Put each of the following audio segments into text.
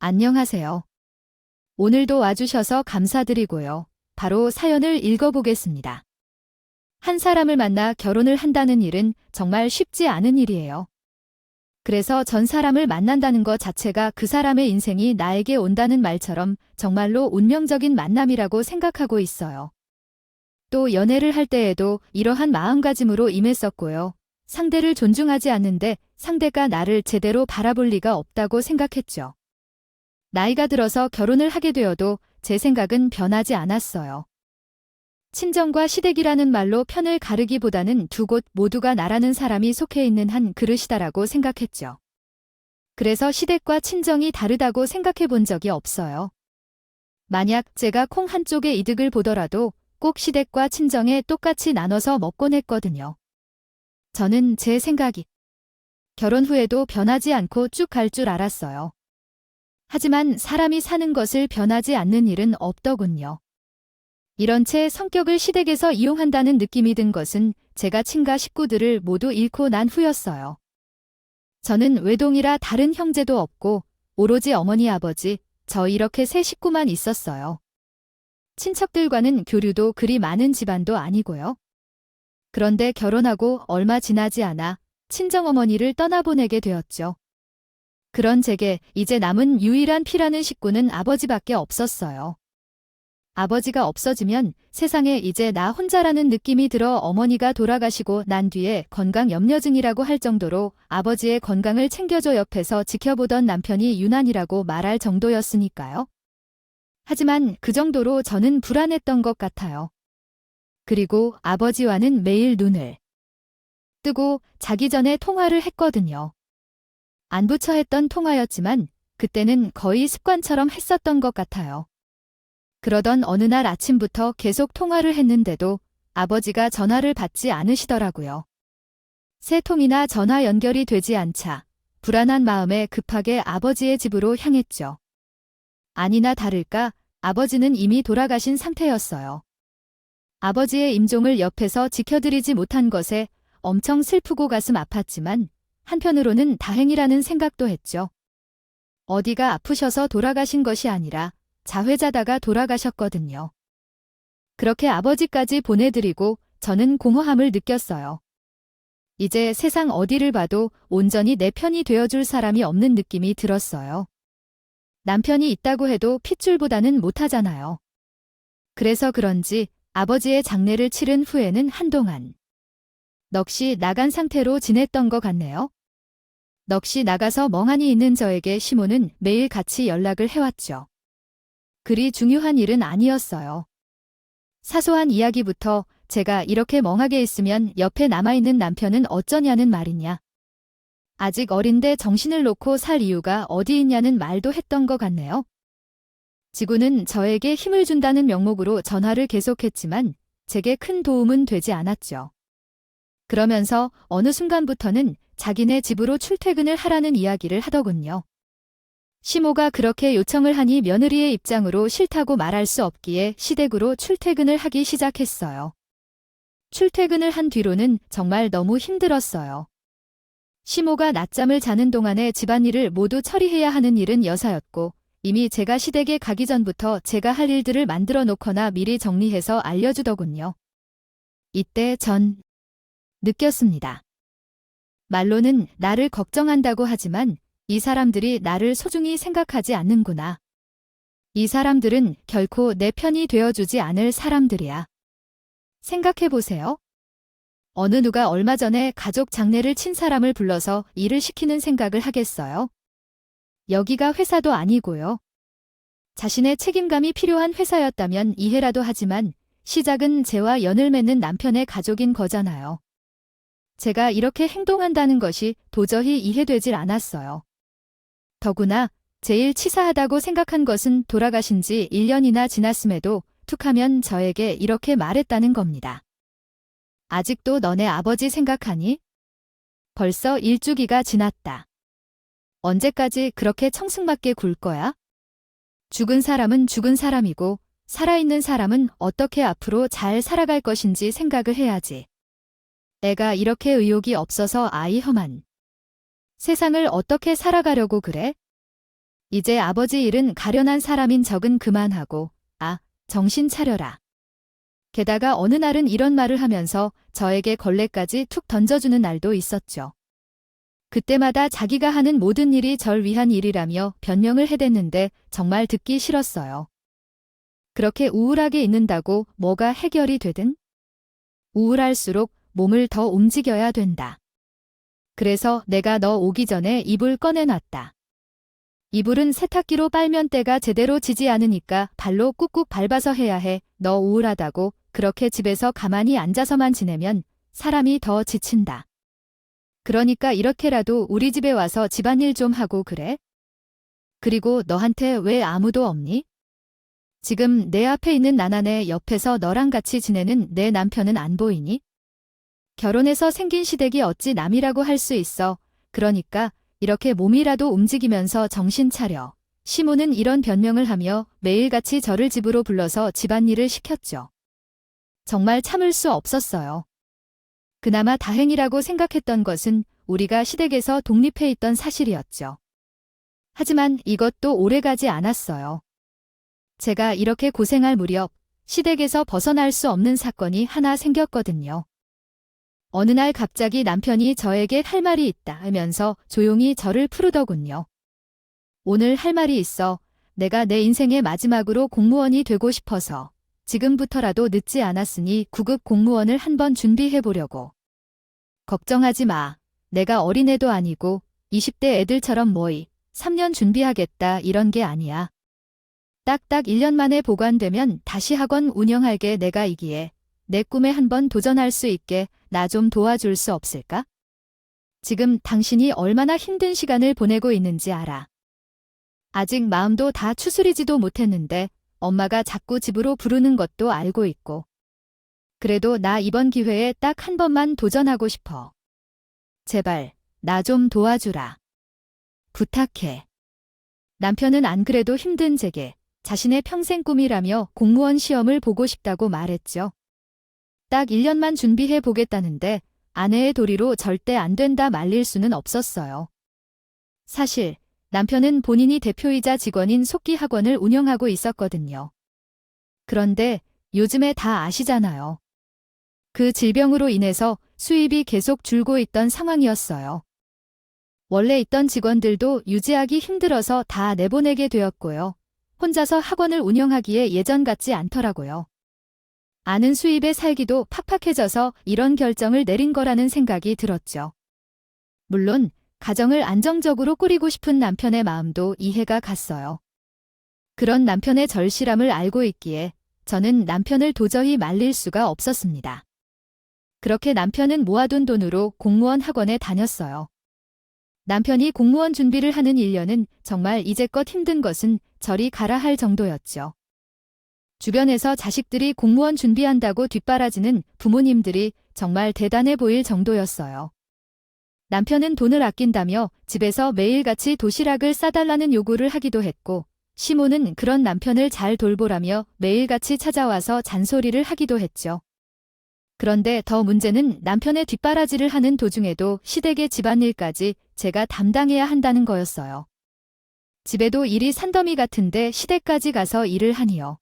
안녕하세요. 오늘도 와주셔서 감사드리고요. 바로 사연을 읽어보겠습니다. 한 사람을 만나 결혼을 한다는 일은 정말 쉽지 않은 일이에요. 그래서 전 사람을 만난다는 것 자체가 그 사람의 인생이 나에게 온다는 말처럼 정말로 운명적인 만남이라고 생각하고 있어요. 또 연애를 할 때에도 이러한 마음가짐으로 임했었고요. 상대를 존중하지 않는데 상대가 나를 제대로 바라볼 리가 없다고 생각했죠. 나이가 들어서 결혼을 하게 되어도 제 생각은 변하지 않았어요. 친정과 시댁이라는 말로 편을 가르기보다는 두 곳 모두가 나라는 사람이 속해 있는 한 그릇이다라고 생각했죠. 그래서 시댁과 친정이 다르다고 생각해 본 적이 없어요. 만약 제가 콩 한쪽의 이득을 보더라도 꼭 시댁과 친정에 똑같이 나눠서 먹곤 했거든요. 저는 제 생각이 결혼 후에도 변하지 않고 쭉 갈 줄 알았어요. 하지만 사람이 사는 것을 변하지 않는 일은 없더군요. 이런 채 성격을 시댁에서 이용한다는 느낌이 든 것은 제가 친가 식구들을 모두 잃고 난 후였어요. 저는 외동이라 다른 형제도 없고 오로지 어머니 아버지, 저 이렇게 세 식구만 있었어요. 친척들과는 교류도 그리 많은 집안도 아니고요. 그런데 결혼하고 얼마 지나지 않아 친정어머니를 떠나보내게 되었죠. 그런 제게 이제 남은 유일한 피라는 식구는 아버지밖에 없었어요. 아버지가 없어지면 세상에 이제 나 혼자라는 느낌이 들어 어머니가 돌아가시고 난 뒤에 건강염려증이라고 할 정도로 아버지의 건강을 챙겨줘 옆에서 지켜보던 남편이 유난이라고 말할 정도였으니까요. 하지만 그 정도로 저는 불안했던 것 같아요. 그리고 아버지와는 매일 눈을 뜨고 자기 전에 통화를 했거든요. 안부처 했던 통화였지만 그때는 거의 습관처럼 했었던 것 같아요. 그러던 어느 날 아침부터 계속 통화를 했는데도 아버지가 전화를 받지 않으시더라고요. 세 통이나 전화 연결이 되지 않자 불안한 마음에 급하게 아버지의 집으로 향했죠. 아니나 다를까 아버지는 이미 돌아가신 상태였어요. 아버지의 임종을 옆에서 지켜드리지 못한 것에 엄청 슬프고 가슴 아팠지만 한편으로는 다행이라는 생각도 했죠. 어디가 아프셔서 돌아가신 것이 아니라 자회자다가 돌아가셨거든요. 그렇게 아버지까지 보내드리고 저는 공허함을 느꼈어요. 이제 세상 어디를 봐도 온전히 내 편이 되어줄 사람이 없는 느낌이 들었어요. 남편이 있다고 해도 핏줄보다는 못하잖아요. 그래서 그런지 아버지의 장례를 치른 후에는 한동안 넋이 나간 상태로 지냈던 것 같네요. 넋이 나가서 멍하니 있는 저에게 시모는 매일 같이 연락을 해왔죠. 그리 중요한 일은 아니었어요. 사소한 이야기부터 제가 이렇게 멍하게 있으면 옆에 남아있는 남편은 어쩌냐는 말이냐. 아직 어린데 정신을 놓고 살 이유가 어디 있냐는 말도 했던 것 같네요. 지구는 저에게 힘을 준다는 명목으로 전화를 계속했지만 제게 큰 도움은 되지 않았죠. 그러면서 어느 순간부터는 자기네 집으로 출퇴근을 하라는 이야기를 하더군요. 시모가 그렇게 요청을 하니 며느리의 입장으로 싫다고 말할 수 없기에 시댁으로 출퇴근을 하기 시작했어요. 출퇴근을 한 뒤로는 정말 너무 힘들었어요. 시모가 낮잠을 자는 동안에 집안일을 모두 처리해야 하는 일은 여사였고 이미 제가 시댁에 가기 전부터 제가 할 일들을 만들어 놓거나 미리 정리해서 알려주더군요. 이때 전 느꼈습니다. 말로는 나를 걱정한다고 하지만 이 사람들이 나를 소중히 생각하지 않는구나. 이 사람들은 결코 내 편이 되어주지 않을 사람들이야. 생각해보세요. 어느 누가 얼마 전에 가족 장례를 친 사람을 불러서 일을 시키는 생각을 하겠어요? 여기가 회사도 아니고요. 자신의 책임감이 필요한 회사였다면 이해라도 하지만 시작은 제와 연을 맺는 남편의 가족인 거잖아요. 제가 이렇게 행동한다는 것이 도저히 이해되질 않았어요. 더구나 제일 치사하다고 생각한 것은 돌아가신 지 1년이나 지났음에도 툭하면 저에게 이렇게 말했다는 겁니다. 아직도 너네 아버지 생각하니? 벌써 일주기가 지났다. 언제까지 그렇게 청승맞게 굴 거야? 죽은 사람은 죽은 사람이고 살아있는 사람은 어떻게 앞으로 잘 살아갈 것인지 생각을 해야지. 애가 이렇게 의욕이 없어서 아이 험한 세상을 어떻게 살아가려고 그래? 이제 아버지 일은 가련한 사람인 척은 그만하고, 정신 차려라. 게다가 어느 날은 이런 말을 하면서 저에게 걸레까지 툭 던져주는 날도 있었죠. 그때마다 자기가 하는 모든 일이 절 위한 일이라며 변명을 해댔는데 정말 듣기 싫었어요. 그렇게 우울하게 있는다고 뭐가 해결이 되든? 우울할수록 몸을 더 움직여야 된다. 그래서 내가 너 오기 전에 이불 꺼내놨다. 이불은 세탁기로 빨면 때가 제대로 지지 않으니까 발로 꾹꾹 밟아서 해야 해. 너 우울하다고 그렇게 집에서 가만히 앉아서만 지내면 사람이 더 지친다. 그러니까 이렇게라도 우리 집에 와서 집안일 좀 하고 그래? 그리고 너한테 왜 아무도 없니? 지금 내 앞에 있는 나나네 옆에서 너랑 같이 지내는 내 남편은 안 보이니? 결혼해서 생긴 시댁이 어찌 남이라고 할 수 있어. 그러니까 이렇게 몸이라도 움직이면서 정신 차려. 시모는 이런 변명을 하며 매일같이 저를 집으로 불러서 집안일을 시켰죠. 정말 참을 수 없었어요. 그나마 다행이라고 생각했던 것은 우리가 시댁에서 독립해 있던 사실이었죠. 하지만 이것도 오래가지 않았어요. 제가 이렇게 고생할 무렵 시댁에서 벗어날 수 없는 사건이 하나 생겼거든요. 어느 날 갑자기 남편이 저에게 할 말이 있다 하면서 조용히 저를 부르더군요. 오늘 할 말이 있어. 내가 내 인생의 마지막으로 공무원이 되고 싶어서 지금부터라도 늦지 않았으니 9급 공무원을 한번 준비해 보려고. 걱정하지 마. 내가 어린애도 아니고 20대 애들처럼 3년 준비하겠다 이런 게 아니야. 딱딱 1년 만에 보관되면 다시 학원 운영할게. 내가 이기에 내 꿈에 한번 도전할 수 있게 나 좀 도와줄 수 없을까? 지금 당신이 얼마나 힘든 시간을 보내고 있는지 알아. 아직 마음도 다 추스리지도 못했는데 엄마가 자꾸 집으로 부르는 것도 알고 있고. 그래도 나 이번 기회에 딱 한 번만 도전하고 싶어. 제발 나 좀 도와주라. 부탁해. 남편은 안 그래도 힘든 제게 자신의 평생 꿈이라며 공무원 시험을 보고 싶다고 말했죠. 딱 1년만 준비해 보겠다는데 아내의 도리로 절대 안 된다 말릴 수는 없었어요. 사실 남편은 본인이 대표이자 직원인 속기 학원을 운영하고 있었거든요. 그런데 요즘에 다 아시잖아요. 그 질병으로 인해서 수입이 계속 줄고 있던 상황이었어요. 원래 있던 직원들도 유지하기 힘들어서 다 내보내게 되었고요. 혼자서 학원을 운영하기에 예전 같지 않더라고요. 아는 수입에 살기도 팍팍해져서 이런 결정을 내린 거라는 생각이 들었죠. 물론 가정을 안정적으로 꾸리고 싶은 남편의 마음도 이해가 갔어요. 그런 남편의 절실함을 알고 있기에 저는 남편을 도저히 말릴 수가 없었습니다. 그렇게 남편은 모아둔 돈으로 공무원 학원에 다녔어요. 남편이 공무원 준비를 하는 1년은 정말 이제껏 힘든 것은 저리 가라 할 정도였죠. 주변에서 자식들이 공무원 준비한다고 뒷바라지는 부모님들이 정말 대단해 보일 정도였어요. 남편은 돈을 아낀다며 집에서 매일같이 도시락을 싸달라는 요구를 하기도 했고, 시모는 그런 남편을 잘 돌보라며 매일같이 찾아와서 잔소리를 하기도 했죠. 그런데 더 문제는 남편의 뒷바라지를 하는 도중에도 시댁의 집안일까지 제가 담당해야 한다는 거였어요. 집에도 일이 산더미 같은데 시댁까지 가서 일을 하니요.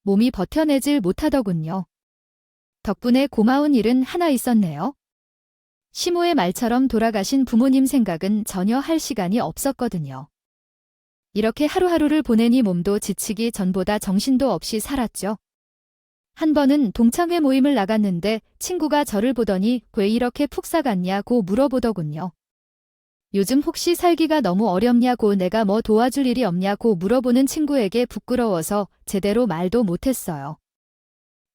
몸이 버텨내질 못하더군요. 덕분에 고마운 일은 하나 있었네요. 시모의 말처럼 돌아가신 부모님 생각은 전혀 할 시간이 없었거든요. 이렇게 하루하루를 보내니 몸도 지치기 전보다 정신도 없이 살았죠. 한 번은 동창회 모임을 나갔는데 친구가 저를 보더니 왜 이렇게 푹 사갔냐고 물어보더군요. 요즘 혹시 살기가 너무 어렵냐고 내가 뭐 도와줄 일이 없냐고 물어보는 친구에게 부끄러워서 제대로 말도 못했어요.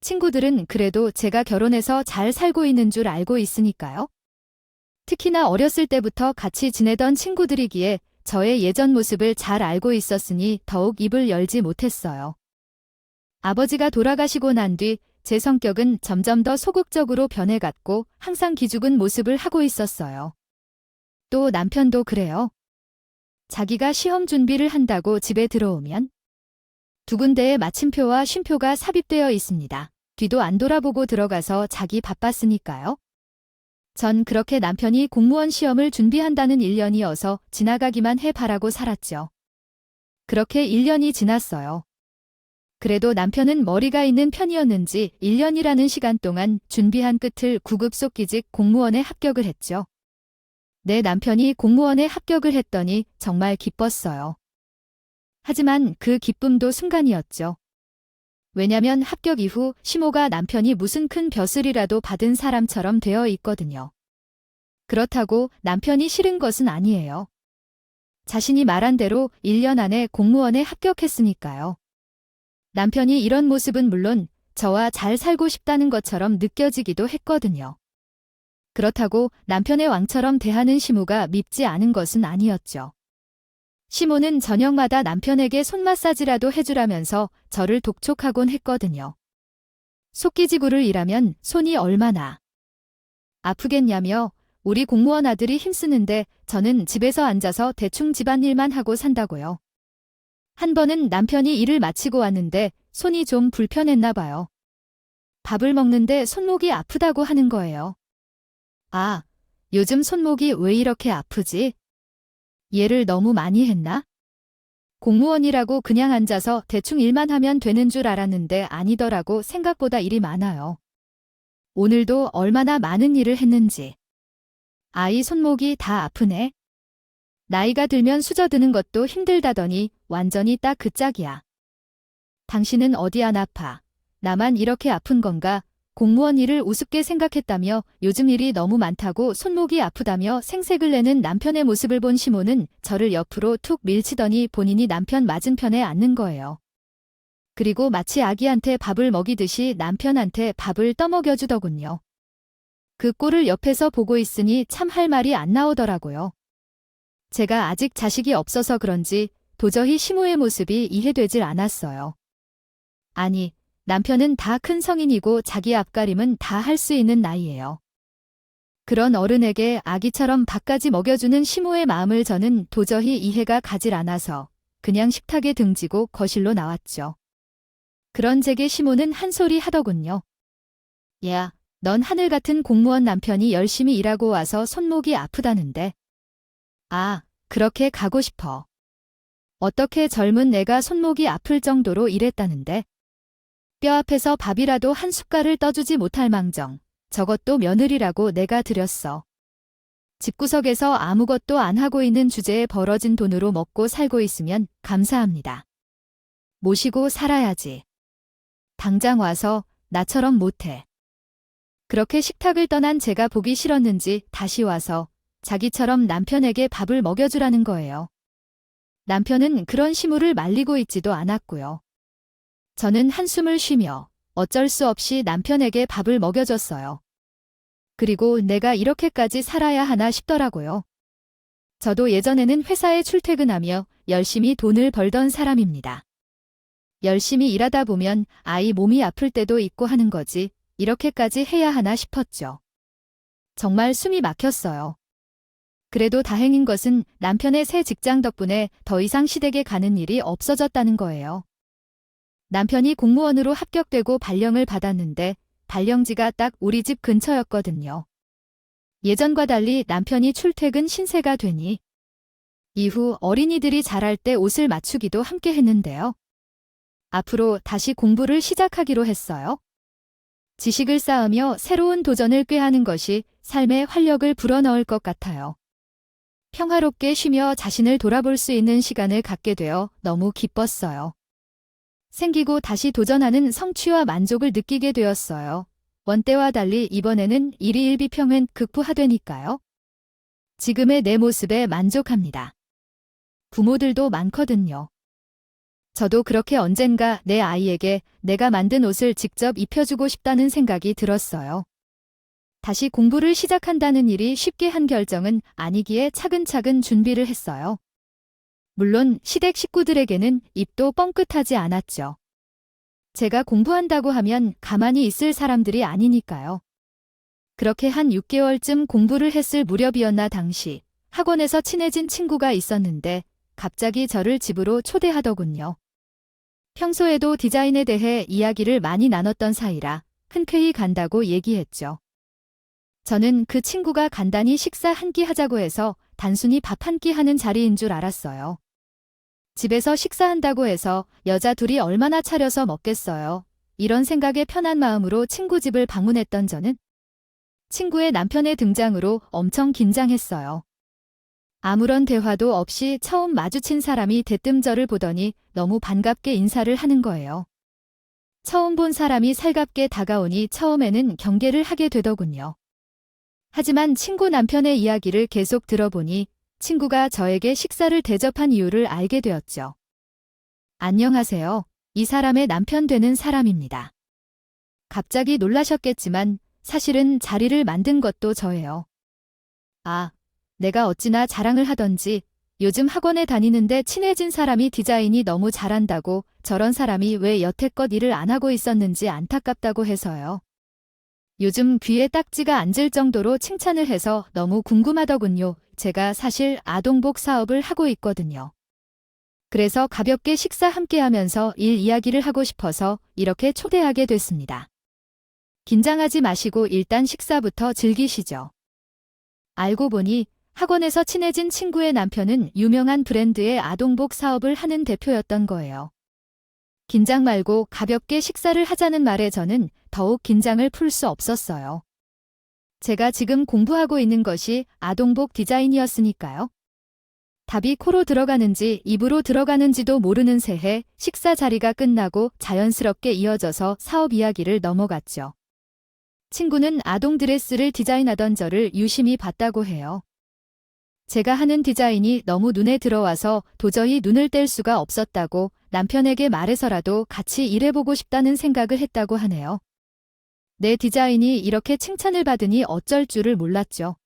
친구들은 그래도 제가 결혼해서 잘 살고 있는 줄 알고 있으니까요. 특히나 어렸을 때부터 같이 지내던 친구들이기에 저의 예전 모습을 잘 알고 있었으니 더욱 입을 열지 못했어요. 아버지가 돌아가시고 난 뒤 제 성격은 점점 더 소극적으로 변해갔고 항상 기죽은 모습을 하고 있었어요. 또 남편도 그래요. 자기가 시험 준비를 한다고 집에 들어오면 두 군데의 마침표와 쉼표가 삽입되어 있습니다. 뒤도 안 돌아보고 들어가서 자기 바빴으니까요. 전 그렇게 남편이 공무원 시험을 준비한다는 1년이어서 지나가기만 해 바라고 살았죠. 그렇게 1년이 지났어요. 그래도 남편은 머리가 있는 편이었는지 1년이라는 시간 동안 준비한 끝을 구급 속기직 공무원에 합격을 했죠. 내 남편이 공무원에 합격을 했더니 정말 기뻤어요. 하지만 그 기쁨도 순간이었죠. 왜냐면 합격 이후 시모가 남편이 무슨 큰 벼슬이라도 받은 사람처럼 되어 있거든요. 그렇다고 남편이 싫은 것은 아니에요. 자신이 말한 대로 1년 안에 공무원에 합격했으니까요. 남편이 이런 모습은 물론 저와 잘 살고 싶다는 것처럼 느껴지기도 했거든요. 그렇다고 남편의 왕처럼 대하는 시모가 밉지 않은 것은 아니었죠. 시모는 저녁마다 남편에게 손 마사지라도 해주라면서 저를 독촉하곤 했거든요. 속기지구를 일하면 손이 얼마나 아프겠냐며 우리 공무원 아들이 힘쓰는데 저는 집에서 앉아서 대충 집안일만 하고 산다고요. 한 번은 남편이 일을 마치고 왔는데 손이 좀 불편했나 봐요. 밥을 먹는데 손목이 아프다고 하는 거예요. 아, 요즘 손목이 왜 이렇게 아프지? 일을 너무 많이 했나? 공무원이라고 그냥 앉아서 대충 일만 하면 되는 줄 알았는데 아니더라고. 생각보다 일이 많아요. 오늘도 얼마나 많은 일을 했는지. 아이 손목이 다 아프네. 나이가 들면 수저드는 것도 힘들다더니 완전히 딱 그 짝이야. 당신은 어디 안 아파? 나만 이렇게 아픈 건가? 공무원 일을 우습게 생각했다며 요즘 일이 너무 많다고 손목이 아프다며 생색을 내는 남편의 모습을 본 시모는 저를 옆으로 툭 밀치더니 본인이 남편 맞은편에 앉는 거예요. 그리고 마치 아기한테 밥을 먹이듯이 남편한테 밥을 떠먹여주더군요. 그 꼴을 옆에서 보고 있으니 참 할 말이 안 나오더라고요. 제가 아직 자식이 없어서 그런지 도저히 시모의 모습이 이해되질 않았어요. 아니, 남편은 다 큰 성인이고 자기 앞가림은 다 할 수 있는 나이예요. 그런 어른에게 아기처럼 밥까지 먹여주는 시모의 마음을 저는 도저히 이해가 가질 않아서 그냥 식탁에 등지고 거실로 나왔죠. 그런 제게 시모는 한 소리 하더군요. 야, 넌 하늘 같은 공무원 남편이 열심히 일하고 와서 손목이 아프다는데. 아, 그렇게 가고 싶어. 어떻게 젊은 내가 손목이 아플 정도로 일했다는데. 뼈아파서 밥이라도 한 숟갈을 떠주지 못할 망정. 저것도 며느리라고 내가 드렸어. 집구석에서 아무것도 안 하고 있는 주제에 벌어진 돈으로 먹고 살고 있으면 감사합니다. 모시고 살아야지. 당장 와서 나처럼 못해. 그렇게 식탁을 떠난 제가 보기 싫었는지 다시 와서 자기처럼 남편에게 밥을 먹여주라는 거예요. 남편은 그런 시무를 말리고 있지도 않았고요. 저는 한숨을 쉬며 어쩔 수 없이 남편에게 밥을 먹여줬어요. 그리고 내가 이렇게까지 살아야 하나 싶더라고요. 저도 예전에는 회사에 출퇴근하며 열심히 돈을 벌던 사람입니다. 열심히 일하다 보면 아이 몸이 아플 때도 있고 하는 거지 이렇게까지 해야 하나 싶었죠. 정말 숨이 막혔어요. 그래도 다행인 것은 남편의 새 직장 덕분에 더 이상 시댁에 가는 일이 없어졌다는 거예요. 남편이 공무원으로 합격되고 발령을 받았는데 발령지가 딱 우리 집 근처였거든요. 예전과 달리 남편이 출퇴근 신세가 되니 이후 어린이들이 자랄 때 옷을 맞추기도 함께 했는데요. 앞으로 다시 공부를 시작하기로 했어요. 지식을 쌓으며 새로운 도전을 꾀하는 것이 삶에 활력을 불어넣을 것 같아요. 평화롭게 쉬며 자신을 돌아볼 수 있는 시간을 갖게 되어 너무 기뻤어요. 생기고 다시 도전하는 성취와 만족을 느끼게 되었어요. 원때와 달리 이번에는 일희일비평은 극부하되니까요. 지금의 내 모습에 만족합니다. 부모들도 많거든요. 저도 그렇게 언젠가 내 아이에게 내가 만든 옷을 직접 입혀주고 싶다는 생각이 들었어요. 다시 공부를 시작한다는 일이 쉽게 한 결정은 아니기에 차근차근 준비를 했어요. 물론 시댁 식구들에게는 입도 뻥끗하지 않았죠. 제가 공부한다고 하면 가만히 있을 사람들이 아니니까요. 그렇게 한 6개월쯤 공부를 했을 무렵이었나 당시 학원에서 친해진 친구가 있었는데 갑자기 저를 집으로 초대하더군요. 평소에도 디자인에 대해 이야기를 많이 나눴던 사이라 흔쾌히 간다고 얘기했죠. 저는 그 친구가 간단히 식사 한 끼 하자고 해서 단순히 밥 한 끼 하는 자리인 줄 알았어요. 집에서 식사한다고 해서 여자 둘이 얼마나 차려서 먹겠어요. 이런 생각에 편한 마음으로 친구 집을 방문했던 저는 친구의 남편의 등장으로 엄청 긴장했어요. 아무런 대화도 없이 처음 마주친 사람이 대뜸 저를 보더니 너무 반갑게 인사를 하는 거예요. 처음 본 사람이 살갑게 다가오니 처음에는 경계를 하게 되더군요. 하지만 친구 남편의 이야기를 계속 들어보니 친구가 저에게 식사를 대접한 이유를 알게 되었죠. 안녕하세요. 이 사람의 남편 되는 사람입니다. 갑자기 놀라셨겠지만 사실은 자리를 만든 것도 저예요. 아, 내가 어찌나 자랑을 하던지 요즘 학원에 다니는데 친해진 사람이 디자인이 너무 잘한다고 저런 사람이 왜 여태껏 일을 안 하고 있었는지 안타깝다고 해서요. 요즘 귀에 딱지가 앉을 정도로 칭찬을 해서 너무 궁금하더군요. 제가 사실 아동복 사업을 하고 있거든요. 그래서 가볍게 식사 함께 하면서 일 이야기를 하고 싶어서 이렇게 초대하게 됐습니다. 긴장하지 마시고 일단 식사부터 즐기시죠. 알고 보니 학원에서 친해진 친구의 남편은 유명한 브랜드의 아동복 사업을 하는 대표였던 거예요. 긴장 말고 가볍게 식사를 하자는 말에 저는 더욱 긴장을 풀 수 없었어요. 제가 지금 공부하고 있는 것이 아동복 디자인이었으니까요. 답이 코로 들어가는지 입으로 들어가는지도 모르는 새해 식사 자리가 끝나고 자연스럽게 이어져서 사업 이야기를 넘어갔죠. 친구는 아동 드레스를 디자인하던 저를 유심히 봤다고 해요. 제가 하는 디자인이 너무 눈에 들어와서 도저히 눈을 뗄 수가 없었다고 남편에게 말해서라도 같이 일해보고 싶다는 생각을 했다고 하네요. 내 디자인이 이렇게 칭찬을 받으니 어쩔 줄을 몰랐죠.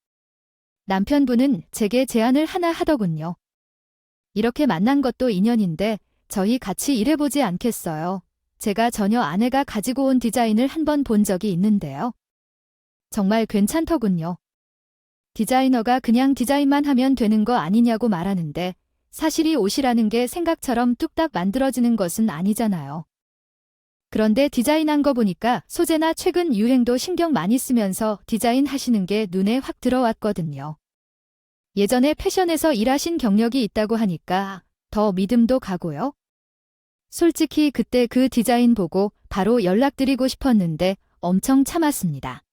남편분은 제게 제안을 하나 하더군요. 이렇게 만난 것도 인연인데 저희 같이 일해보지 않겠어요? 제가 전혀 아내가 가지고 온 디자인을 한 번 본 적이 있는데요. 정말 괜찮더군요. 디자이너가 그냥 디자인만 하면 되는 거 아니냐고 말하는데 사실 이 옷이라는 게 생각처럼 뚝딱 만들어지는 것은 아니잖아요. 그런데 디자인한 거 보니까 소재나 최근 유행도 신경 많이 쓰면서 디자인 하시는 게 눈에 확 들어왔거든요. 예전에 패션에서 일하신 경력이 있다고 하니까 더 믿음도 가고요. 솔직히 그때 그 디자인 보고 바로 연락드리고 싶었는데 엄청 참았습니다.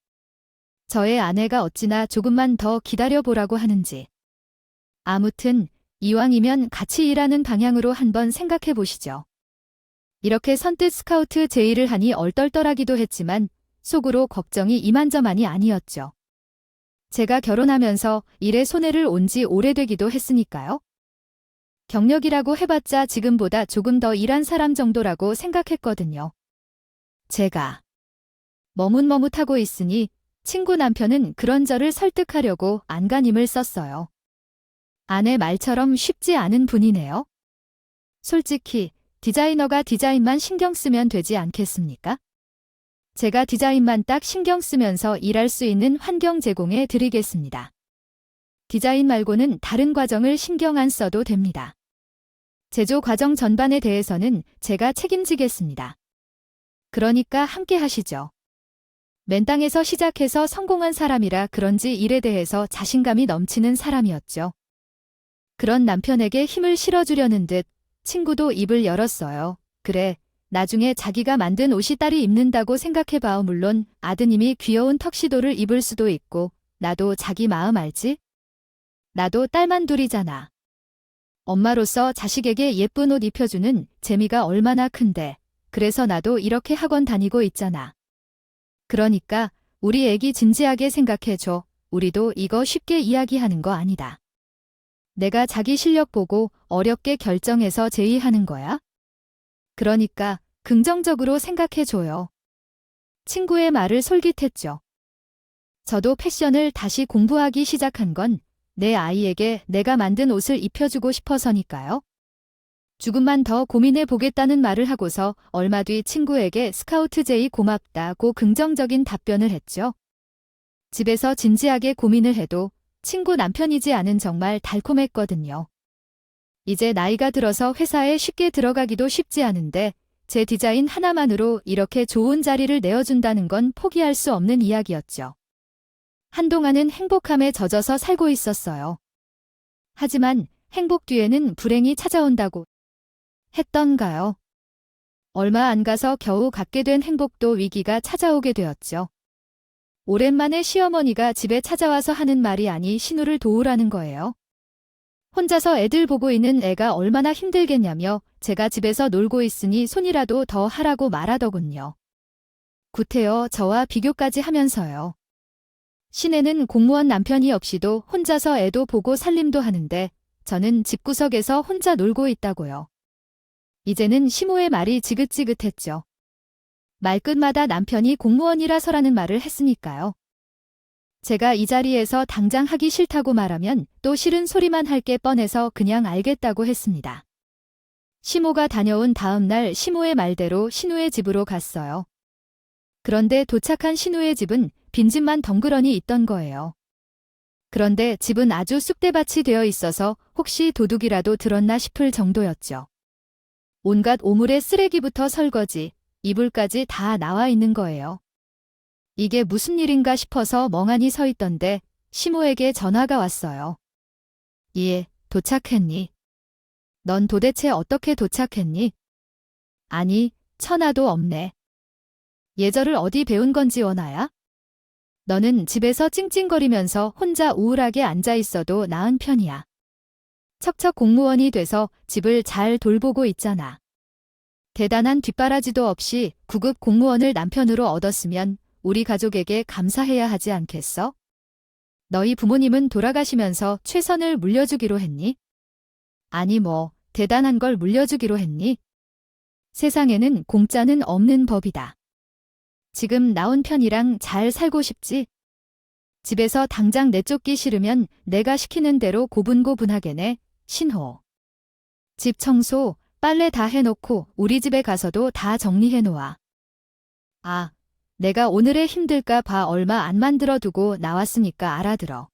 저의 아내가 어찌나 조금만 더 기다려보라고 하는지. 아무튼 이왕이면 같이 일하는 방향으로 한번 생각해 보시죠. 이렇게 선뜻 스카우트 제의를 하니 얼떨떨하기도 했지만 속으로 걱정이 이만저만이 아니었죠. 제가 결혼하면서 일에 손해를 온 지 오래되기도 했으니까요. 경력이라고 해봤자 지금보다 조금 더 일한 사람 정도라고 생각했거든요. 제가 머뭇머뭇하고 있으니 친구 남편은 그런 저를 설득하려고 안간힘을 썼어요. 아내 말처럼 쉽지 않은 분이네요. 솔직히 디자이너가 디자인만 신경 쓰면 되지 않겠습니까? 제가 디자인만 딱 신경 쓰면서 일할 수 있는 환경 제공해 드리겠습니다. 디자인 말고는 다른 과정을 신경 안 써도 됩니다. 제조 과정 전반에 대해서는 제가 책임지겠습니다. 그러니까 함께 하시죠. 맨 땅에서 시작해서 성공한 사람이라 그런지 일에 대해서 자신감이 넘치는 사람이었죠. 그런 남편에게 힘을 실어주려는 듯 친구도 입을 열었어요. 그래, 나중에 자기가 만든 옷이 딸이 입는다고 생각해봐. 물론 아드님이 귀여운 턱시도를 입을 수도 있고 나도 자기 마음 알지? 나도 딸만 둘이잖아. 엄마로서 자식에게 예쁜 옷 입혀주는 재미가 얼마나 큰데. 그래서 나도 이렇게 학원 다니고 있잖아. 그러니까 우리 애기 진지하게 생각해줘. 우리도 이거 쉽게 이야기하는 거 아니다. 내가 자기 실력 보고 어렵게 결정해서 제의하는 거야? 그러니까 긍정적으로 생각해줘요. 친구의 말을 솔깃했죠. 저도 패션을 다시 공부하기 시작한 건 내 아이에게 내가 만든 옷을 입혀주고 싶어서니까요. 조금만 더 고민해 보겠다는 말을 하고서 얼마 뒤 친구에게 스카우트 제의 고맙다고 긍정적인 답변을 했죠. 집에서 진지하게 고민을 해도 친구 남편이지 않은 정말 달콤했거든요. 이제 나이가 들어서 회사에 쉽게 들어가기도 쉽지 않은데 제 디자인 하나만으로 이렇게 좋은 자리를 내어준다는 건 포기할 수 없는 이야기였죠. 한동안은 행복함에 젖어서 살고 있었어요. 하지만 행복 뒤에는 불행이 찾아온다고 했던가요? 얼마 안 가서 겨우 갖게 된 행복도 위기가 찾아오게 되었죠. 오랜만에 시어머니가 집에 찾아와서 하는 말이 아니 신우를 도우라는 거예요. 혼자서 애들 보고 있는 애가 얼마나 힘들겠냐며 제가 집에서 놀고 있으니 손이라도 더 하라고 말하더군요. 구태여 저와 비교까지 하면서요. 시내는 공무원 남편이 없이도 혼자서 애도 보고 살림도 하는데 저는 집구석에서 혼자 놀고 있다고요. 이제는 시모의 말이 지긋지긋했죠. 말끝마다 남편이 공무원이라서라는 말을 했으니까요. 제가 이 자리에서 당장 하기 싫다고 말하면 또 싫은 소리만 할 게 뻔해서 그냥 알겠다고 했습니다. 시모가 다녀온 다음 날 시모의 말대로 신우의 집으로 갔어요. 그런데 도착한 신우의 집은 빈집만 덩그러니 있던 거예요. 그런데 집은 아주 쑥대밭이 되어 있어서 혹시 도둑이라도 들었나 싶을 정도였죠. 온갖 오물에 쓰레기부터 설거지, 이불까지 다 나와 있는 거예요. 이게 무슨 일인가 싶어서 멍하니 서 있던데 시모에게 전화가 왔어요. 예, 도착했니? 넌 도대체 어떻게 도착했니? 아니, 천하도 없네. 예절을 어디 배운 건지 원하야? 너는 집에서 찡찡거리면서 혼자 우울하게 앉아 있어도 나은 편이야. 척척 공무원이 돼서 집을 잘 돌보고 있잖아. 대단한 뒷바라지도 없이 9급 공무원을 남편으로 얻었으면 우리 가족에게 감사해야 하지 않겠어? 너희 부모님은 돌아가시면서 최선을 물려주기로 했니? 아니 대단한 걸 물려주기로 했니? 세상에는 공짜는 없는 법이다. 지금 나온 편이랑 잘 살고 싶지? 집에서 당장 내쫓기 싫으면 내가 시키는 대로 고분고분하게네, 신호. 집 청소, 빨래 다 해놓고 우리 집에 가서도 다 정리해놓아. 아, 내가 오늘의 힘들까 봐 얼마 안 만들어두고 나왔으니까 알아들어.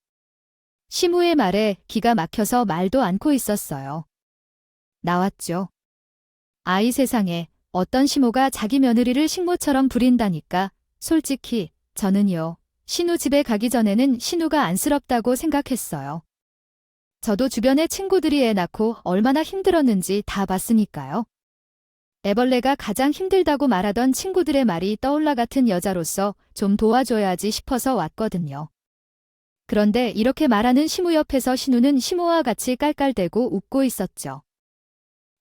시무의 말에 기가 막혀서 말도 않고 있었어요. 나왔죠. 아이 세상에 어떤 시모가 자기 며느리를 식모처럼 부린다니까. 솔직히 저는요. 신우 집에 가기 전에는 신우가 안쓰럽다고 생각했어요. 저도 주변에 친구들이 애 낳고 얼마나 힘들었는지 다 봤으니까요. 애벌레가 가장 힘들다고 말하던 친구들의 말이 떠올라 같은 여자로서 좀 도와줘야지 싶어서 왔거든요. 그런데 이렇게 말하는 시무 옆에서 신우는 시모와 같이 깔깔대고 웃고 있었죠.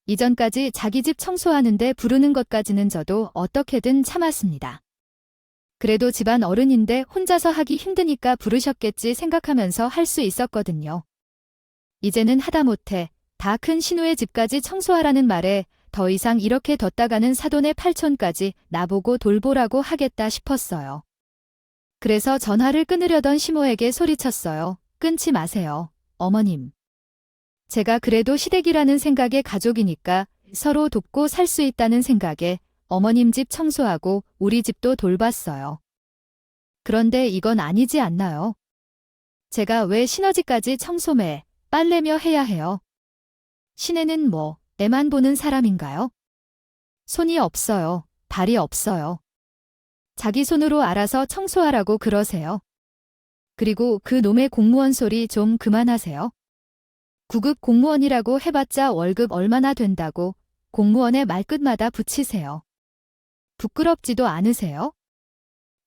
이전까지 자기 집 청소하는데 부르는 것까지는 저도 어떻게든 참았습니다. 그래도 집안 어른인데 혼자서 하기 힘드니까 부르셨겠지 생각하면서 할 수 있었거든요. 이제는 하다못해 다 큰 신우의 집까지 청소하라는 말에 더 이상 이렇게 뒀다가는 사돈의 팔촌까지 나보고 돌보라고 하겠다 싶었어요. 그래서 전화를 끊으려던 시모에게 소리쳤어요. 끊지 마세요, 어머님. 제가 그래도 시댁이라는 생각에 가족이니까 서로 돕고 살 수 있다는 생각에 어머님 집 청소하고 우리 집도 돌봤어요. 그런데 이건 아니지 않나요? 제가 왜 시너지까지 청소매, 빨래며 해야 해요? 시내는 애만 보는 사람인가요? 손이 없어요. 발이 없어요. 자기 손으로 알아서 청소하라고 그러세요. 그리고 그 놈의 공무원 소리 좀 그만하세요. 9급 공무원이라고 해봤자 월급 얼마나 된다고 공무원의 말끝마다 붙이세요. 부끄럽지도 않으세요?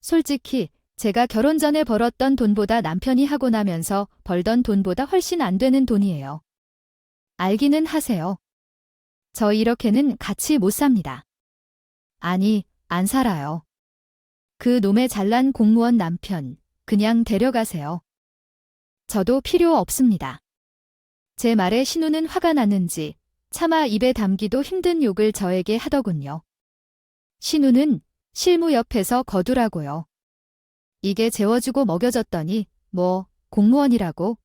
솔직히 제가 결혼 전에 벌었던 돈보다 남편이 하고 나면서 벌던 돈보다 훨씬 안 되는 돈이에요. 알기는 하세요. 저 이렇게는 같이 못 삽니다. 아니, 안 살아요. 그 놈의 잘난 공무원 남편, 그냥 데려가세요. 저도 필요 없습니다. 제 말에 신우는 화가 났는지 차마 입에 담기도 힘든 욕을 저에게 하더군요. 신우는 실무 옆에서 거두라고요. 이게 재워주고 먹여줬더니 공무원이라고?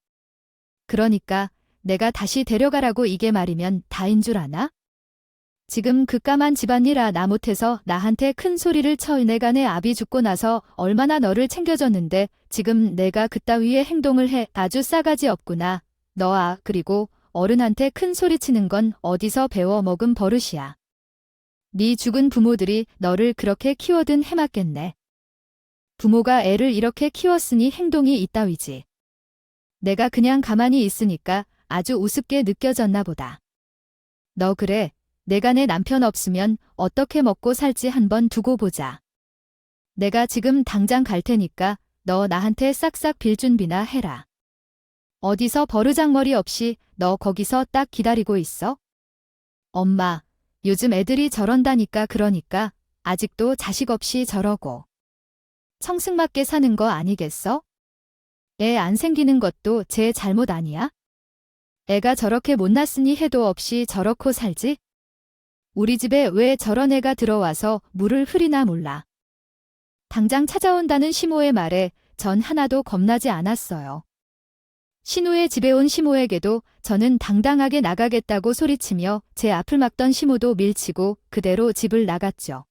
그러니까 내가 다시 데려가라고 이게 말이면 다인 줄 아나? 지금 그 까만 집안일아 나 못해서 나한테 큰 소리를 쳐. 내가 내 아비 죽고 나서 얼마나 너를 챙겨줬는데 지금 내가 그따위의 행동을 해. 아주 싸가지 없구나. 너아. 그리고 어른한테 큰 소리 치는 건 어디서 배워 먹은 버릇이야. 네 죽은 부모들이 너를 그렇게 키워든 해맞겠네. 부모가 애를 이렇게 키웠으니 행동이 이따위지. 내가 그냥 가만히 있으니까 아주 우습게 느껴졌나 보다. 너 그래. 내가 내 남편 없으면 어떻게 먹고 살지 한번 두고 보자. 내가 지금 당장 갈 테니까 너 나한테 싹싹 빌 준비나 해라. 어디서 버르장머리 없이 너 거기서 딱 기다리고 있어? 엄마, 요즘 애들이 저런다니까 그러니까 아직도 자식 없이 저러고. 청승맞게 사는 거 아니겠어? 애 안 생기는 것도 제 잘못 아니야? 애가 저렇게 못났으니 해도 없이 저렇고 살지? 우리 집에 왜 저런 애가 들어와서 물을 흐리나 몰라. 당장 찾아온다는 시모의 말에 전 하나도 겁나지 않았어요. 신우의 집에 온 시모에게도 저는 당당하게 나가겠다고 소리치며 제 앞을 막던 시모도 밀치고 그대로 집을 나갔죠.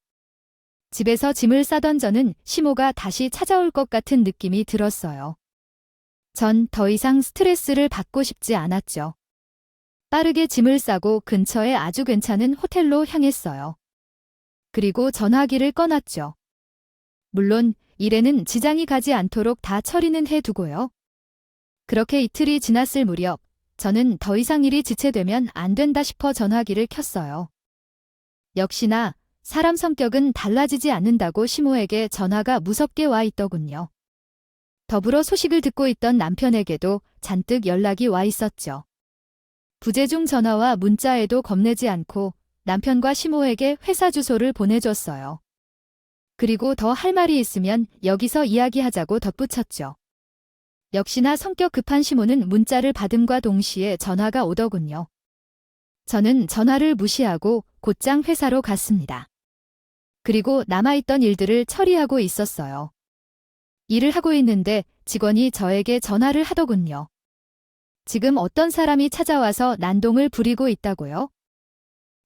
집에서 짐을 싸던 저는 시모가 다시 찾아올 것 같은 느낌이 들었어요. 전 더 이상 스트레스를 받고 싶지 않았죠. 빠르게 짐을 싸고 근처에 아주 괜찮은 호텔로 향했어요. 그리고 전화기를 꺼놨죠. 물론 일에는 지장이 가지 않도록 다 처리는 해두고요. 그렇게 이틀이 지났을 무렵 저는 더 이상 일이 지체되면 안 된다 싶어 전화기를 켰어요. 역시나 사람 성격은 달라지지 않는다고 시모에게 전화가 무섭게 와 있더군요. 더불어 소식을 듣고 있던 남편에게도 잔뜩 연락이 와 있었죠. 부재중 전화와 문자에도 겁내지 않고 남편과 시모에게 회사 주소를 보내줬어요. 그리고 더 할 말이 있으면 여기서 이야기하자고 덧붙였죠. 역시나 성격 급한 시모는 문자를 받음과 동시에 전화가 오더군요. 저는 전화를 무시하고 곧장 회사로 갔습니다. 그리고 남아있던 일들을 처리하고 있었어요. 일을 하고 있는데 직원이 저에게 전화를 하더군요. 지금 어떤 사람이 찾아와서 난동을 부리고 있다고요?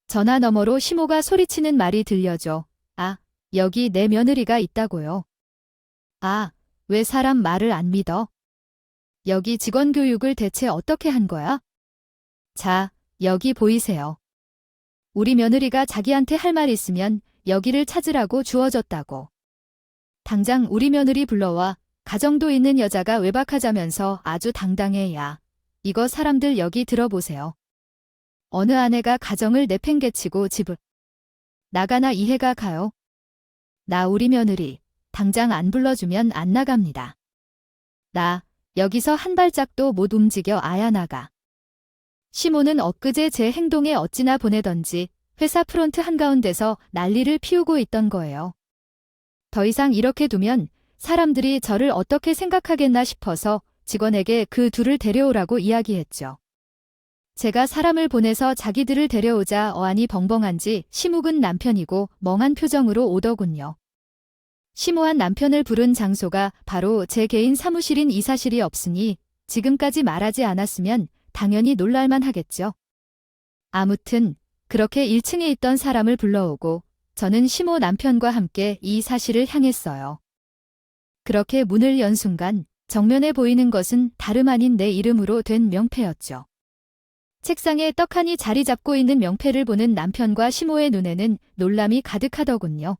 전화 너머로 시모가 소리치는 말이 들려줘. 아, 여기 내 며느리가 있다고요. 아, 왜 사람 말을 안 믿어? 여기 직원 교육을 대체 어떻게 한 거야? 자, 여기 보이세요. 우리 며느리가 자기한테 할 말 있으면 여기를 찾으라고 주어졌다고. 당장 우리 며느리 불러와. 가정도 있는 여자가 외박하자면서 아주 당당해야. 이거 사람들 여기 들어보세요. 어느 아내가 가정을 내팽개치고 집을 나가나 이해가 가요? 나 우리 며느리 당장 안 불러주면 안 나갑니다. 나 여기서 한 발짝도 못 움직여 아야 나가. 시모는 엊그제 제 행동에 어찌나 보내던지 회사 프론트 한가운데서 난리를 피우고 있던 거예요. 더 이상 이렇게 두면 사람들이 저를 어떻게 생각하겠나 싶어서 직원에게 그 둘을 데려오라고 이야기했죠. 제가 사람을 보내서 자기들을 데려오자 어안이 벙벙한지 시묵은 남편이고 멍한 표정으로 오더군요. 심오한 남편을 부른 장소가 바로 제 개인 사무실인 이사실이 없으니 지금까지 말하지 않았으면 당연히 놀랄만 하겠죠. 아무튼 그렇게 1층에 있던 사람을 불러오고 저는 시모 남편과 함께 이 사실을 향했어요. 그렇게 문을 연 순간 정면에 보이는 것은 다름 아닌 내 이름으로 된 명패였죠. 책상에 떡하니 자리 잡고 있는 명패를 보는 남편과 시모의 눈에는 놀람이 가득하더군요.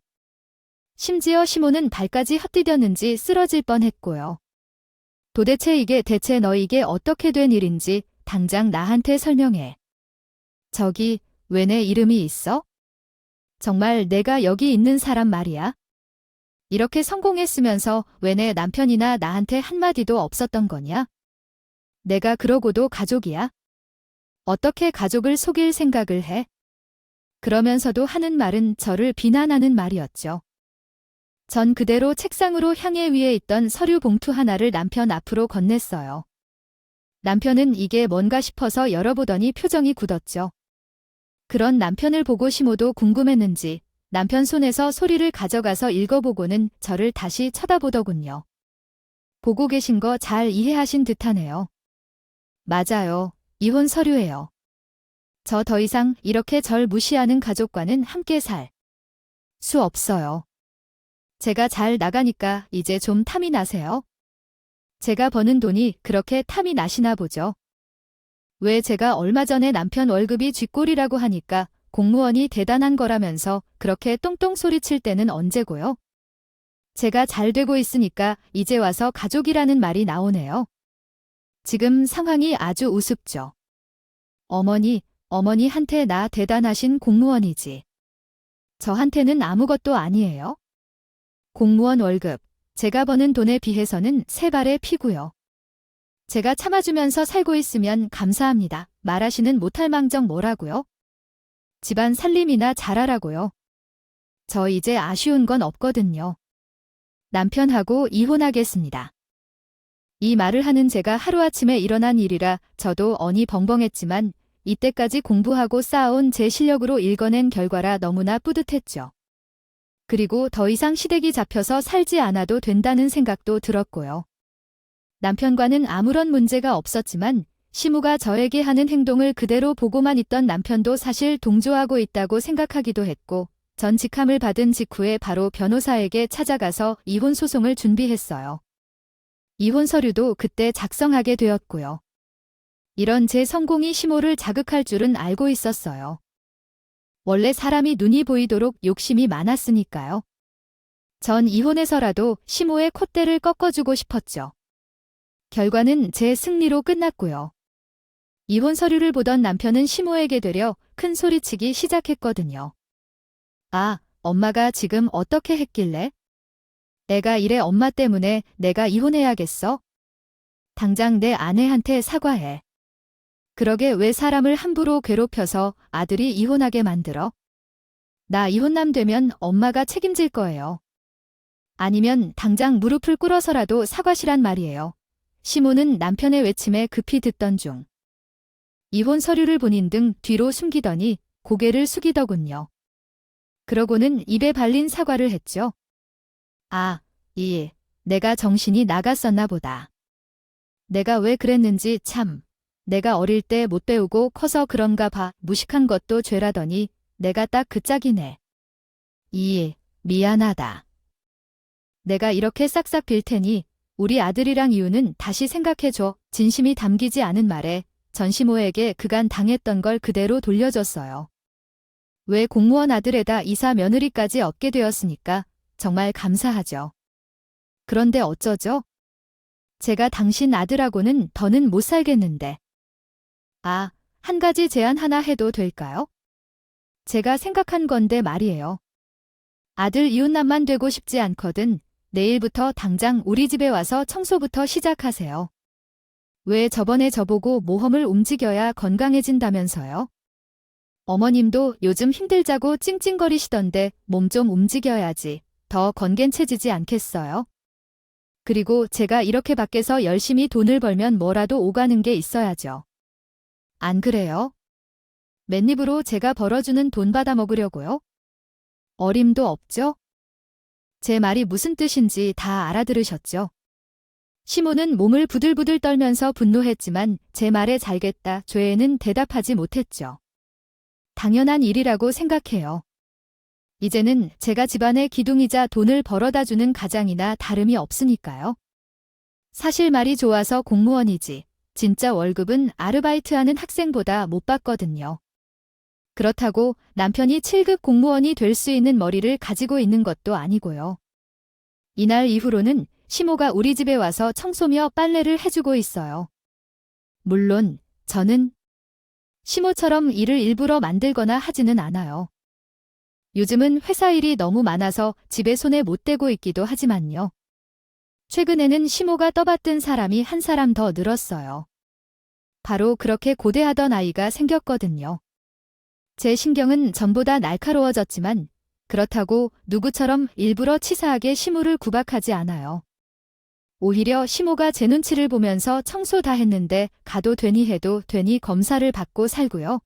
심지어 시모는 발까지 헛디뎠는지 쓰러질 뻔했고요. 도대체 이게 대체 너에게 어떻게 된 일인지 당장 나한테 설명해. 저기 왜 내 이름이 있어? 정말 내가 여기 있는 사람 말이야? 이렇게 성공했으면서 왜 내 남편이나 나한테 한마디도 없었던 거냐? 내가 그러고도 가족이야? 어떻게 가족을 속일 생각을 해? 그러면서도 하는 말은 저를 비난하는 말이었죠. 전 그대로 책상으로 향해 위에 있던 서류 봉투 하나를 남편 앞으로 건넸어요. 남편은 이게 뭔가 싶어서 열어보더니 표정이 굳었죠. 그런 남편을 보고 시모도 궁금했는지 남편 손에서 소리를 가져가서 읽어보고는 저를 다시 쳐다보더군요. 보고 계신 거 잘 이해하신 듯하네요. 맞아요. 이혼 서류예요. 저 더 이상 이렇게 절 무시하는 가족과는 함께 살 수 없어요. 제가 잘 나가니까 이제 좀 탐이 나세요? 제가 버는 돈이 그렇게 탐이 나시나 보죠. 왜 제가 얼마 전에 남편 월급이 쥐꼬리라고 하니까 공무원이 대단한 거라면서 그렇게 똥똥 소리칠 때는 언제고요? 제가 잘 되고 있으니까 이제 와서 가족이라는 말이 나오네요. 지금 상황이 아주 우습죠. 어머니, 어머니한테 나 대단하신 공무원이지. 저한테는 아무것도 아니에요. 공무원 월급, 제가 버는 돈에 비해서는 세 발의 피고요. 제가 참아주면서 살고 있으면 감사합니다. 말하시는 못할 망정 뭐라고요? 집안 살림이나 잘하라고요. 저 이제 아쉬운 건 없거든요. 남편하고 이혼하겠습니다. 이 말을 하는 제가 하루아침에 일어난 일이라 저도 어니 벙벙했지만 이때까지 공부하고 쌓아온 제 실력으로 읽어낸 결과라 너무나 뿌듯했죠. 그리고 더 이상 시댁이 잡혀서 살지 않아도 된다는 생각도 들었고요. 남편과는 아무런 문제가 없었지만 시무가 저에게 하는 행동을 그대로 보고만 있던 남편도 사실 동조하고 있다고 생각하기도 했고 전 직함을 받은 직후에 바로 변호사에게 찾아가서 이혼 소송을 준비했어요. 이혼 서류도 그때 작성하게 되었고요. 이런 제 성공이 시모를 자극할 줄은 알고 있었어요. 원래 사람이 눈이 보이도록 욕심이 많았으니까요. 전 이혼해서라도 시모의 콧대를 꺾어주고 싶었죠. 결과는 제 승리로 끝났고요. 이혼 서류를 보던 남편은 시모에게 되려 큰 소리치기 시작했거든요. 아, 엄마가 지금 어떻게 했길래? 내가 이래 엄마 때문에 내가 이혼해야겠어? 당장 내 아내한테 사과해. 그러게 왜 사람을 함부로 괴롭혀서 아들이 이혼하게 만들어? 나 이혼남 되면 엄마가 책임질 거예요. 아니면 당장 무릎을 꿇어서라도 사과시란 말이에요. 시모는 남편의 외침에 급히 듣던 중. 이혼 서류를 본인 등 뒤로 숨기더니 고개를 숙이더군요. 그러고는 입에 발린 사과를 했죠. 아, 내가 정신이 나갔었나 보다. 내가 왜 그랬는지 참. 내가 어릴 때 못 배우고 커서 그런가 봐. 무식한 것도 죄라더니 내가 딱 그 짝이네. 미안하다. 내가 이렇게 싹싹 빌 테니 우리 아들이랑 이유는 다시 생각해줘. 진심이 담기지 않은 말에 전시모에게 그간 당했던 걸 그대로 돌려줬어요. 왜 공무원 아들에다 이사 며느리까지 얻게 되었으니까 정말 감사하죠. 그런데 어쩌죠? 제가 당신 아들하고는 더는 못 살겠는데. 아, 한 가지 제안 하나 해도 될까요? 제가 생각한 건데 말이에요. 아들 이웃남만 되고 싶지 않거든. 내일부터 당장 우리 집에 와서 청소부터 시작하세요. 왜 저번에 저보고 모험을 움직여야 건강해진다면서요? 어머님도 요즘 힘들자고 찡찡거리시던데 몸 좀 움직여야지 더 건강해지지 않겠어요? 그리고 제가 이렇게 밖에서 열심히 돈을 벌면 뭐라도 오가는 게 있어야죠. 안 그래요? 맨입으로 제가 벌어주는 돈 받아 먹으려고요? 어림도 없죠? 제 말이 무슨 뜻인지 다 알아들으셨죠? 시모는 몸을 부들부들 떨면서 분노했지만 제 말에 잘겠다 죄에는 대답하지 못했죠. 당연한 일이라고 생각해요. 이제는 제가 집안의 기둥이자 돈을 벌어다주는 가장이나 다름이 없으니까요. 사실 말이 좋아서 공무원이지 진짜 월급은 아르바이트하는 학생보다 못 받거든요. 그렇다고 남편이 7급 공무원이 될 수 있는 머리를 가지고 있는 것도 아니고요. 이날 이후로는 시모가 우리 집에 와서 청소며 빨래를 해주고 있어요. 물론 저는 시모처럼 일을 일부러 만들거나 하지는 않아요. 요즘은 회사 일이 너무 많아서 집에 손에 못 대고 있기도 하지만요. 최근에는 시모가 떠받든 사람이 한 사람 더 늘었어요. 바로 그렇게 고대하던 아이가 생겼거든요. 제 신경은 전보다 날카로워졌지만 그렇다고 누구처럼 일부러 치사하게 시모를 구박하지 않아요. 오히려 시모가 제 눈치를 보면서 청소 다 했는데 가도 되니 해도 되니 검사를 받고 살고요.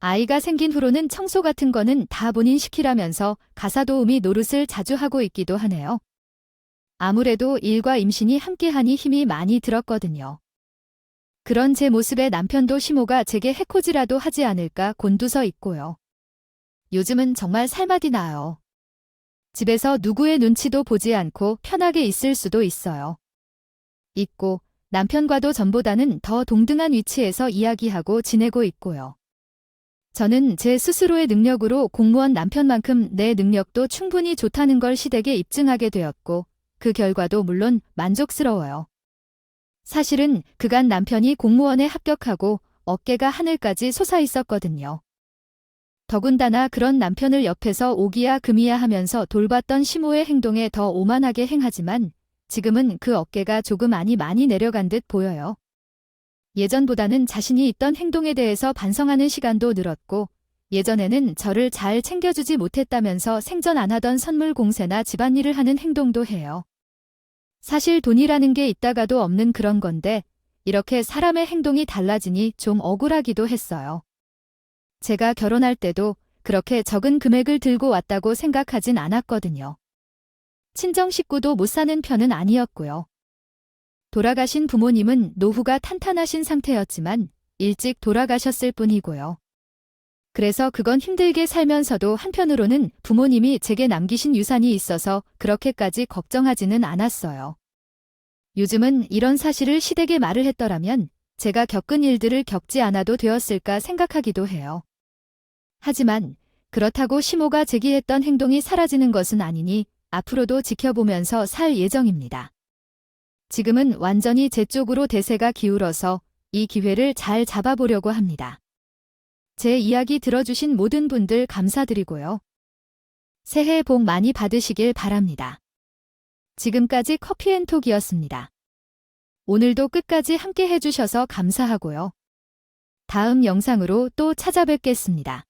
아이가 생긴 후로는 청소 같은 거는 다 본인 시키라면서 가사도우미 노릇을 자주 하고 있기도 하네요. 아무래도 일과 임신이 함께하니 힘이 많이 들었거든요. 그런 제 모습에 남편도 시모가 제게 해코지라도 하지 않을까 곤두서 있고요. 요즘은 정말 살맛이 나요. 집에서 누구의 눈치도 보지 않고 편하게 있을 수도 있어요. 있고 남편과도 전보다는 더 동등한 위치에서 이야기하고 지내고 있고요. 저는 제 스스로의 능력으로 공무원 남편만큼 내 능력도 충분히 좋다는 걸 시댁에 입증하게 되었고 그 결과도 물론 만족스러워요. 사실은 그간 남편이 공무원에 합격하고 어깨가 하늘까지 솟아 있었거든요. 더군다나 그런 남편을 옆에서 오기야 금이야 하면서 돌봤던 시모의 행동에 더 오만하게 행하지만 지금은 그 어깨가 조금 아니 많이 내려간 듯 보여요. 예전보다는 자신이 있던 행동에 대해서 반성하는 시간도 늘었고 예전에는 저를 잘 챙겨주지 못했다면서 생전 안 하던 선물 공세나 집안일을 하는 행동도 해요. 사실 돈이라는 게 있다가도 없는 그런 건데 이렇게 사람의 행동이 달라지니 좀 억울하기도 했어요. 제가 결혼할 때도 그렇게 적은 금액을 들고 왔다고 생각하진 않았거든요. 친정 식구도 못 사는 편은 아니었고요. 돌아가신 부모님은 노후가 탄탄하신 상태였지만 일찍 돌아가셨을 뿐이고요. 그래서 그건 힘들게 살면서도 한편으로는 부모님이 제게 남기신 유산이 있어서 그렇게까지 걱정하지는 않았어요. 요즘은 이런 사실을 시댁에 말을 했더라면 제가 겪은 일들을 겪지 않아도 되었을까 생각하기도 해요. 하지만 그렇다고 시모가 제기했던 행동이 사라지는 것은 아니니 앞으로도 지켜보면서 살 예정입니다. 지금은 완전히 제 쪽으로 대세가 기울어서 이 기회를 잘 잡아보려고 합니다. 제 이야기 들어주신 모든 분들 감사드리고요. 새해 복 많이 받으시길 바랍니다. 지금까지 커피앤톡이었습니다. 오늘도 끝까지 함께 해주셔서 감사하고요. 다음 영상으로 또 찾아뵙겠습니다.